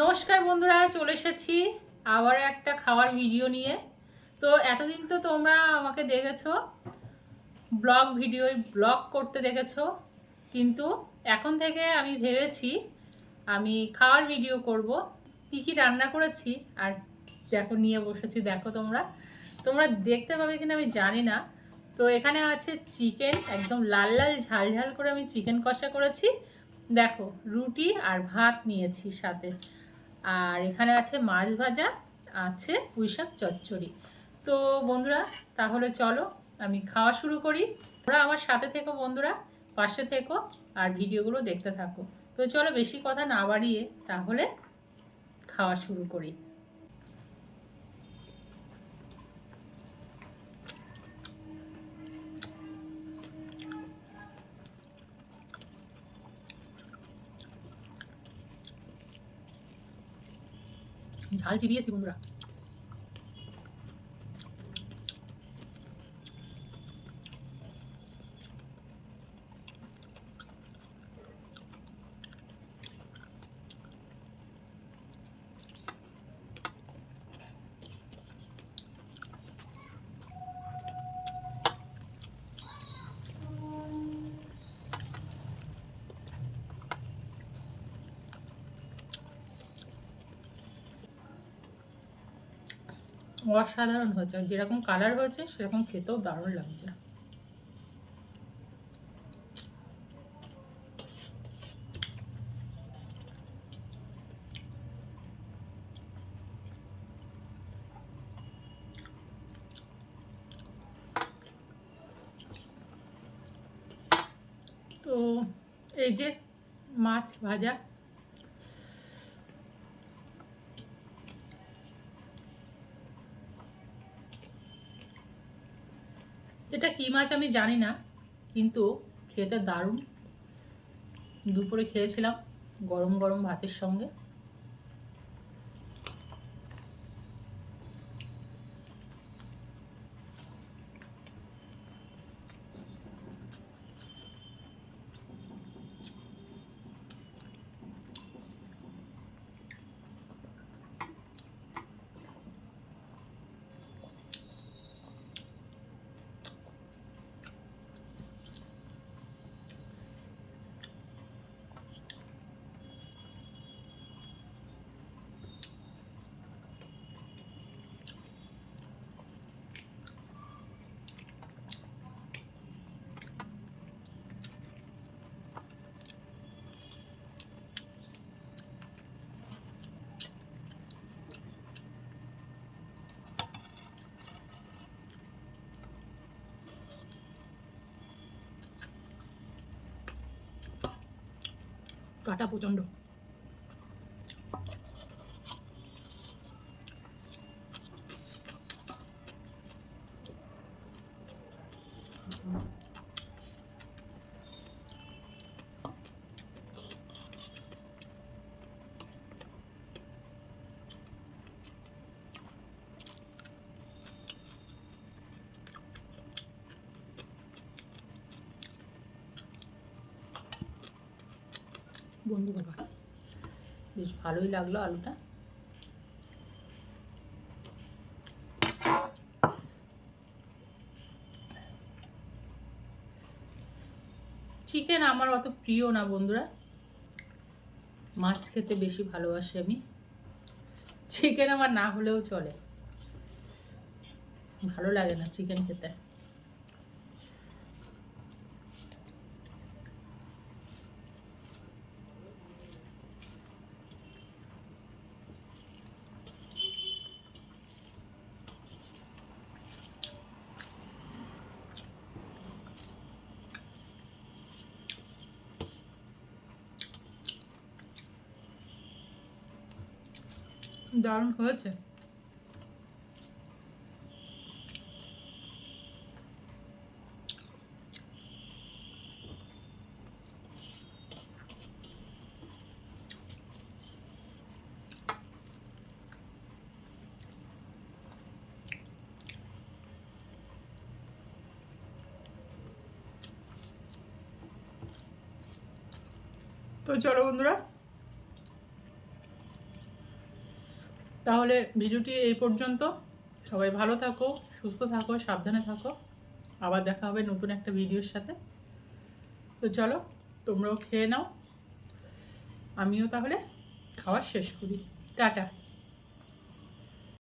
নমস্কার বন্ধুরা, চলে এসেছি আবার একটা খাওয়ার ভিডিও নিয়ে। তো এতদিন তো তোমরা আমাকে দেখেছো ব্লগ করতে দেখেছো, কিন্তু এখন থেকে আমি ভেবেছি আমি খাওয়ার ভিডিও করব। কি কি রান্না করেছি আর দেখো নিয়ে বসেছি, দেখো তোমরা তোমরা দেখতে পাবে কিনা আমি জানি না। তো এখানে আছে চিকেন, একদম লাল লাল ঝাল ঝাল করে আমি চিকেন কষা করেছি। দেখো, রুটি আর ভাত নিয়েছি সাথে। আর এখানে আছে মাছ ভাজা, আছে পুঁইশাক চচ্চড়ি। তো বন্ধুরা, তাহলে চলো আমি খাওয়া শুরু করি। তোমরা আমার সাথে থেকো বন্ধুরা, পাশে থেকো আর ভিডিওগুলো দেখতে থাকো। তো চলো বেশি কথা না বাড়িয়ে তাহলে খাওয়া শুরু করি। ঝাল চিবিয়েছি বন্ধুরা। অসাধারণ হয়েছে, যেরকম কালার হয়েছে সেরকম খেতেও দারুণ লাগছে। তো এই যে মাছ ভাজা, এটা কি মাছ আমি জানি না, কিন্তু খেতে দারুণ। দুপুরে খেয়েছিলাম গরম গরম ভাতের সঙ্গে। কাটা প্রচন্ড। বন্ধু বাবা, বেশ ভালোই লাগলো আলুটা। চিকেন আমার অত প্রিয় না বন্ধুরা, মাছ খেতে বেশি ভালোবাসি আমি। চিকেন আমার না হলেও চলে, ভালো লাগে না চিকেন খেতে। দারুণ হয়েছে। তো চলো বন্ধুরা, তাহলে ভিডিওটি এই পর্যন্ত। সবাই ভালো থাকো, সুস্থ থাকো, সাবধানে থাকো। আবার দেখা হবে নতুন একটা ভিডিওর সাথে। তো চলো, তোমরাও খেয়ে নাও, আমিও তাহলে খাওয়া শেষ করি। টাটা।